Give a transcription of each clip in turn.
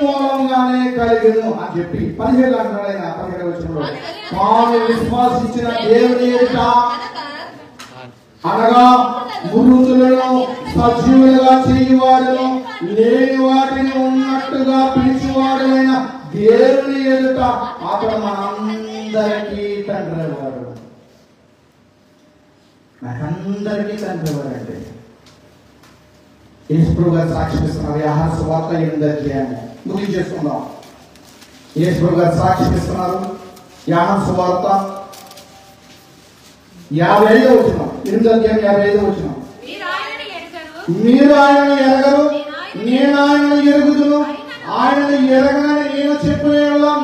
మూలంగానే కలిగను అని చెప్పి 17 అంటున్నాడు ఆయన. 17 వచనంలో తాను విశ్వాసించిన దేవుని ఎదుట అనగా మృతులను సజీవులుగా చేయువాడును లేని వాటిని ఉన్నట్టుగా పిలిచివాడులైన దేవుని ఎదుట అతడు మనందరికీ తండ్రి వాడు. నాకందరికీ తండ్రి వాడంటే యేసు గారు సాక్షిస్తున్నారు. యోహాను సువార్త 8వ అధ్యాయం ముగించేసుకుందాం. యేసు గారు సాక్షిస్తున్నారు. యోహాను సువార్త 55వ వచనం, 8వ అధ్యాయం 55వ వచనం. మీరు ఆయనను ఎరగరు, నేను ఆయనను ఎరుగుదును. ఆయనను ఎరగనని నేను చెప్పిన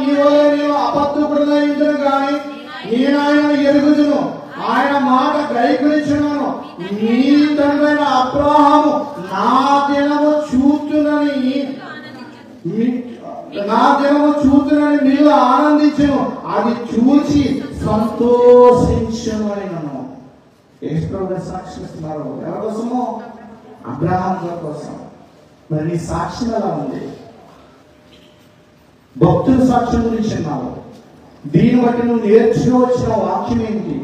మీ వల్ల నేను అబద్ధకుడనై ఉందును గాని నేను ఆయనను ఎరుగుదును. ఆయన మాట గైకొనిచున్నాను. మీ తండ్రైన అబ్రాహాము నా దినము చూతునని మీరు ఆనందించను, అది చూసి సంతోషించను అని నన్ను యేసు సాక్షిస్తున్నారు. ఎవరి కోసమో? అబ్రహాం గారి కోసం. మరి నీ సాక్ష్యం ఎలా ఉంది? భక్తుల సాక్ష్యం గురించి అన్నావు. దీన్ని బట్టి నువ్వు నేర్చుకోవచ్చిన వాక్యం ఏంటి?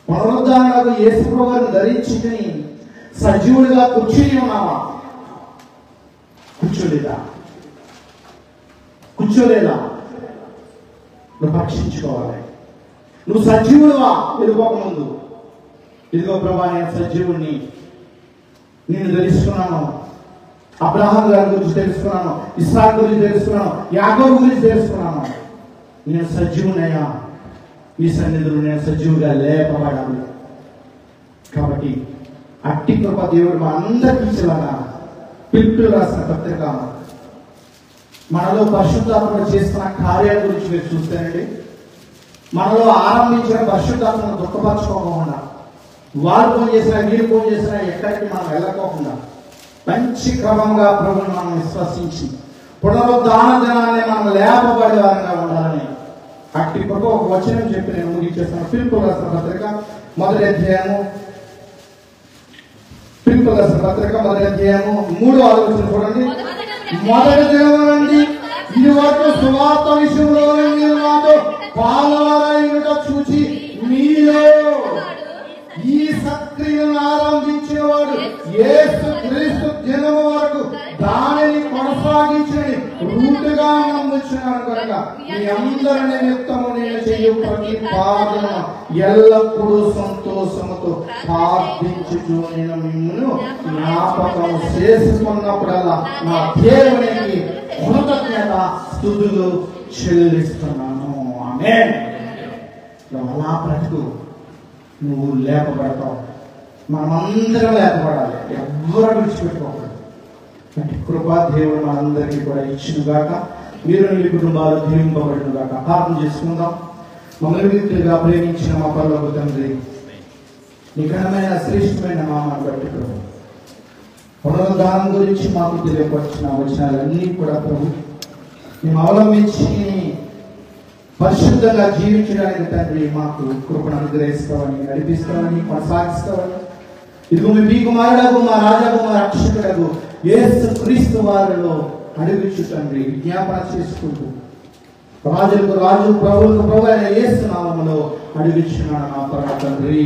పునరుద్ధారణకు యేసు ప్రభువును ధరించుకుని సజీవుడిగా కూర్చుని ఉన్నావా? కూర్చోలేదా? నువ్వు పరీక్షించుకోవాలి. నువ్వు సజీవుడువా? వెళ్ళిపోక ముందు ఇదిగో ప్రభా నేను సజీవుడిని, నేను తెలుసుకున్నాను. అబ్రహాం గారి గురించి తెలుసుకున్నాను, ఇస్సాకు గురించి తెలుసుకున్నాను, యాకోబు గురించి తెలుసుకున్నాను. నేను సజీవునయ్యా, ఈ సన్నిధిలో నేను సజీవుగా లేపబడాలి. కాబట్టి అట్టి కృప దేవుడు మా అందరికీ ఇచ్చేలాగా పిలుపులు రాసిన పత్రిక మనలో పరిశుద్ధాత్మను చేస్తున్న కార్యాల గురించి మీరు చూస్తేనండి, మనలో ఆరంభించిన పరిశుద్ధాత్మను దుఃఖపరచుకోకుండా, వారు ఫోన్ చేసినా వీరు ఫోన్ చేసినా ఎక్కడికి మనం వెళ్ళకోకుండా మంచి క్రమంగా ప్రభువును మనం విశ్వసించి పునరుద్ధాన దినాన్ని మనం లేపబడే వారంగా ఉండాలని అట్టి కృప ఒక వచనం చెప్పి నేను ముగించేస్తాను. పిలుపులు రాసిన పత్రిక 1వ అధ్యాయము, పిలుపులు రాసిన పత్రిక 1వ అధ్యాయము 3వ ఆలోచన చూడండి. మొదటి దినం నుండి ఇది వరకు సువార్త విషయంలో మీరు నాతో పాలవారైనట చూచి మీలో ఈ సక్రియను ఆరంభించిన వాడు యేసు క్రీస్తు దినము వరకు దానిని కొనసాగించని రూటుగా నమ్ముచున్నాను కనుక మీ అందరి నిమిత్తము నేను చేయు ప్రతి ప్రార్థన ఎల్లప్పుడూ సంతోషముతో ప్రార్థించుచు నేను మిమ్మల్ని జ్ఞాపకం చేసుకున్నప్పుడల్లా నా దేవునికి కృతజ్ఞత స్తుతులు చెల్లిస్తున్నాను. ఆమేన్. అలా బ్రతుకు, నువ్వు లేపబడతావు. మనమందరం లేపబడాలి, ఎవ్వరూ విడిచిపెట్టుకోకూడదు. అంటే కృపా దేవుడు మనందరికీ కూడా ఇచ్చినగాక. మీరు మీ కుటుంబాలు దీవింపబడినగాక. ప్రార్థన చేసుకుందాం. మమ్మల్ని వ్యక్తులుగా ప్రేమించిన మా పరలోక తండ్రి, నీ ఘనమైన శ్రేష్టమైన నామాన్ని బట్టి ప్రభు పునరుద్ధానం గురించి మాకు తెలియపరిచిన వచనాలన్నీ కూడా ప్రభు మేము అవలంబించి పరిశుద్ధంగా జీవించడానికి తండ్రి మాకు కృపను అనుగ్రహిస్తామని, నడిపిస్తామని, కొనసాగిస్తామని ఇదిగో మీ కుమారుడకు, మా రాజాకు, మా రక్షకుడకు యేసు క్రీస్తు వారిలో అడుగుచు తండ్రి విజ్ఞాపన చేసుకుంటూ రాజులకు రాజు, ప్రభువులకు ప్రభు అయిన యేసు నామములో అడుగుచున్నాను నా పరమ తండ్రి.